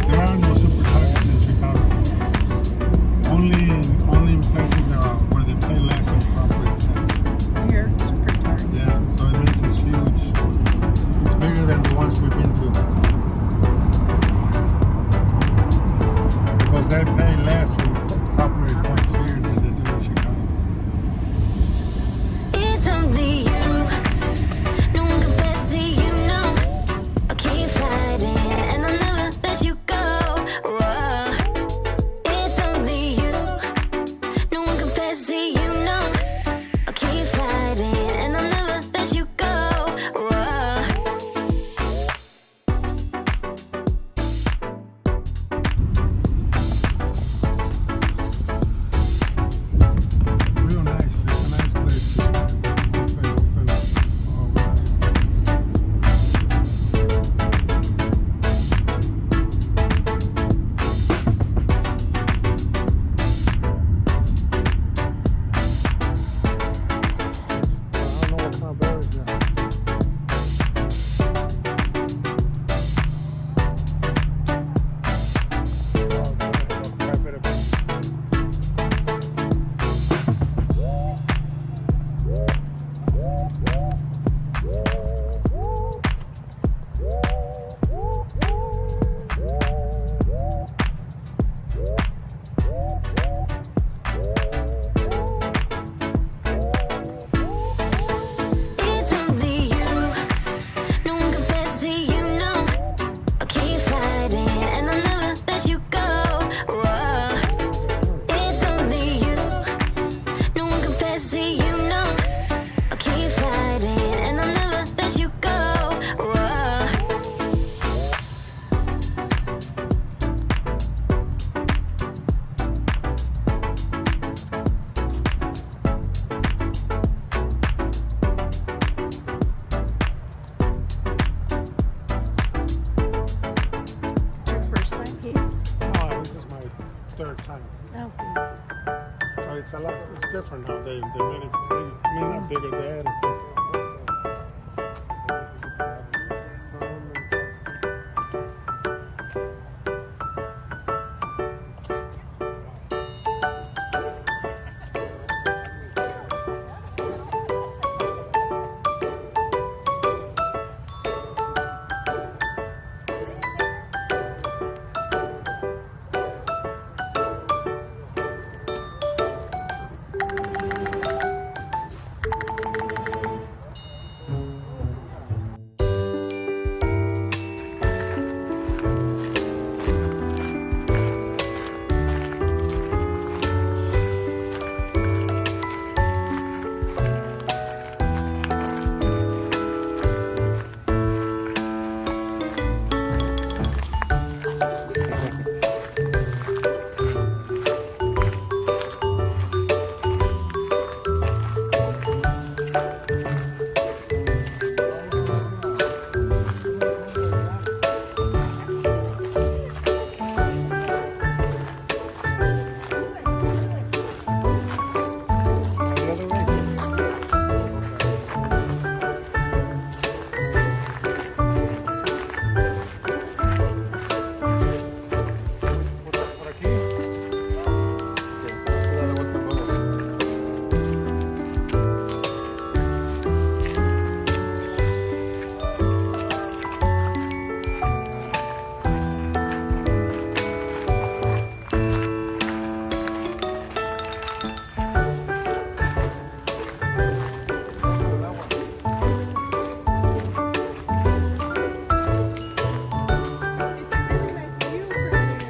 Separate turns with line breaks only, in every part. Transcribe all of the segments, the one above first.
There are no super targets in Chicago. Only in places where they pay less in property tax.
Here, super target.
Yeah, so it means it's huge. It's bigger than the ones we've been to. Because they pay less in property tax here than they do in Chicago.
It's only you. No one compares to you, no. I keep fighting and I'll never let you go. Whoa. It's only you. No one compares to you, no. I keep fighting and I'll never let you go. Whoa.
Real nice. It's a nice place to spend. All right. I don't know what kind of berries they are.
It's only you. No one compares to you, no. I keep fighting and I'll never let you go. Whoa. It's only you. No one compares to you, no. I keep fighting and I'll never let you go. Whoa.
Your first time here?
Oh, this is my third time.
Okay.
But it's different now. They made it big. I mean, not bigger. They added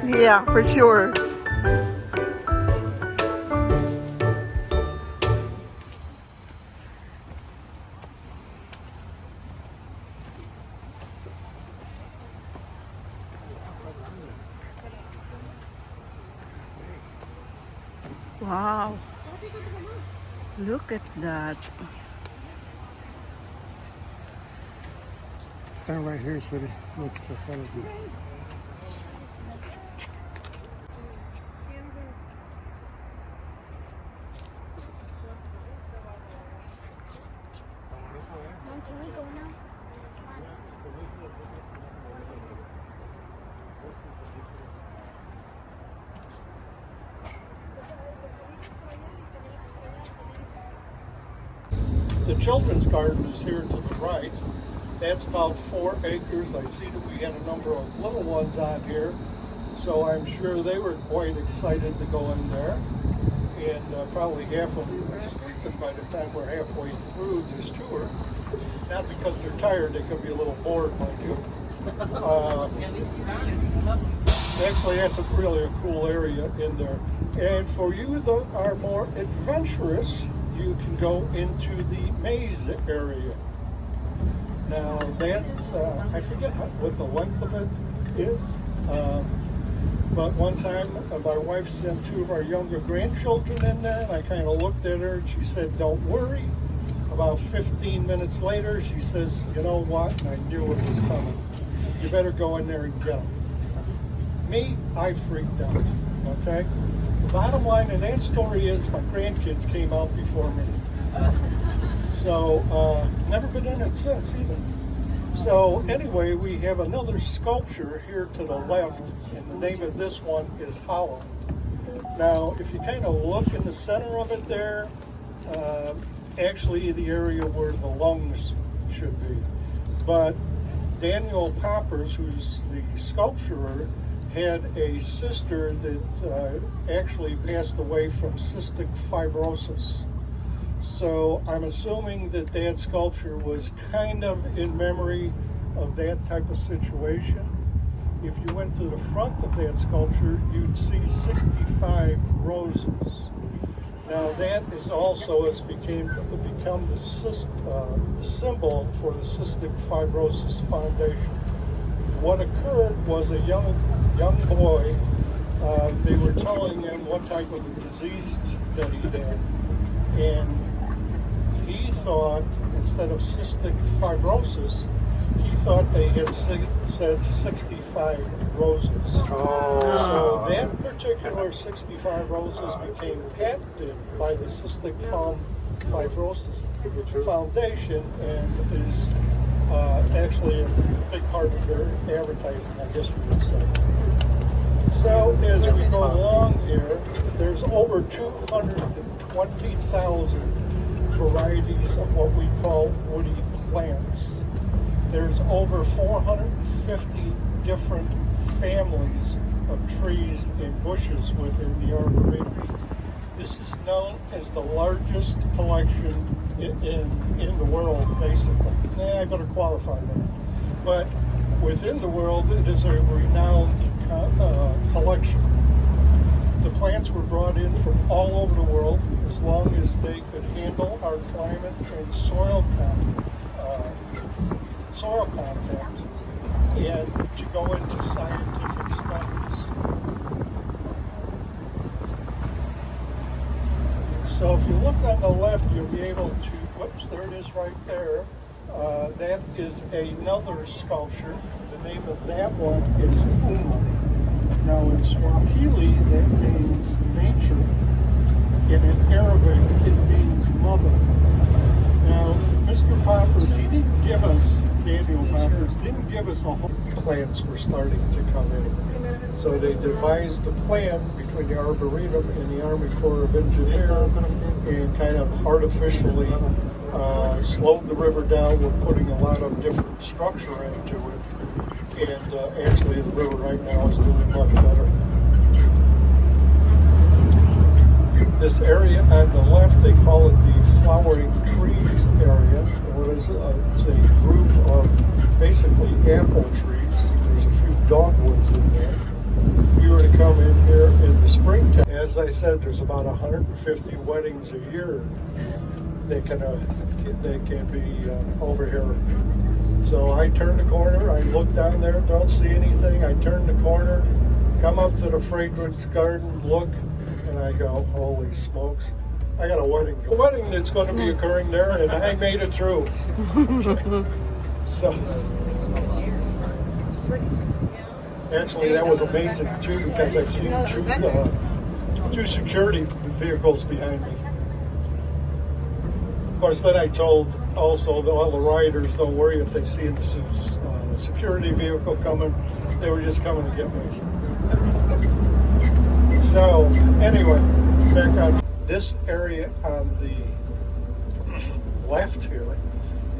Yeah, for sure. Wow. Look at that.
Stand right here, sweetie. Look at the front of you.
Mom, can we go now? children's garden is here to the right. That's about 4 acres. I see that we had a number of little ones on here, so I'm sure they were quite excited to go in there. And probably half of them are sleeping by the time we're halfway through this tour. Not because they're tired, they could be a little bored, mind you. Actually, that's really a cool area in there. And for you that are more adventurous, you can go into the maze area. Now that's, I forget what the length of it is, but one time my wife sent 2 of our younger grandchildren in there, and I kind of looked at her and she said, "Don't worry." About 15 minutes later, she says, "You know what? I knew it was coming. You better go in there and get them." Me, I freaked out, okay? The bottom line in that story is my grandkids came out before me. So, never been in it since either. So anyway, we have another sculpture here to the left, and the name of this one is Hollow. Now, if you kind of look in the center of it there, actually the area where the lungs should be. But Daniel Poppers, who's the sculpturer, had a sister that actually passed away from cystic fibrosis. So I'm assuming that that sculpture was kind of in memory of that type of situation. If you went to the front of that sculpture, you'd see 65 roses. Now that is also has become the symbol for the Cystic Fibrosis Foundation. What occurred was a young boy, they were telling him what type of a disease that he had, and he thought, instead of cystic fibrosis, he thought they had said 65 roses.
Oh.
So that particular 65 roses became patented by the Cystic Fibrosis Foundation and is actually a big part of their advertising, I guess you would say. So as we go along here, there's over 220,000 varieties of what we call woody plants. There's over 450 different families of trees and bushes within the Arboretum. This is known as the largest collection in the world, basically. I better qualify that. But within the world, it is a renowned collection. The plants were brought in from all over the world as long as they could handle our climate and soil contact, and to go into scientific studies. So if you look on the left, you'll be able to, whoops, there it is right there. That is another sculpture. The name of that one is Uma. Now in Swahili, that means nature, and in Arabic, it means mother. Now, Mr. Poppers, he didn't give us, Daniel Poppers, didn't give us a whole plants were starting to come in. So they devised a plan between the Arboretum and the Army Corps of Engineers and kind of artificially slowed the river down. We're putting a lot of different structure into it. And actually the river right now is doing much better. This area on the left, they call it the flowering trees area. What is it? It's a group of basically apple trees. There's a few dogwoods in there. If you were to come in here in the springtime, as I said, there's about 150 weddings a year. They can be over here. So I turn the corner, I look down there, don't see anything. I turn the corner, come up to the fragrance garden, look, and I go, holy smokes, I got a wedding that's going to be occurring there, and I made it through. So, actually, that was amazing too, because I see two security vehicles behind me. Of course, then I told also all the riders, don't worry if they see a security vehicle coming, they were just coming to get me. So, anyway, back on this area on the left here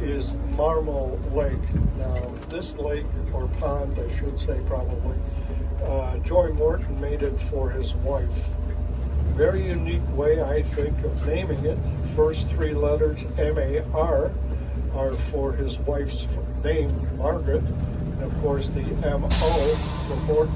is Marmal Lake. Now, this lake, or pond, I should say probably, Joy Morton made it for his wife. Very unique way, I think, of naming it. First three letters, M-A-R, are for his wife's name, Margaret. And of course, the M-O for Morton.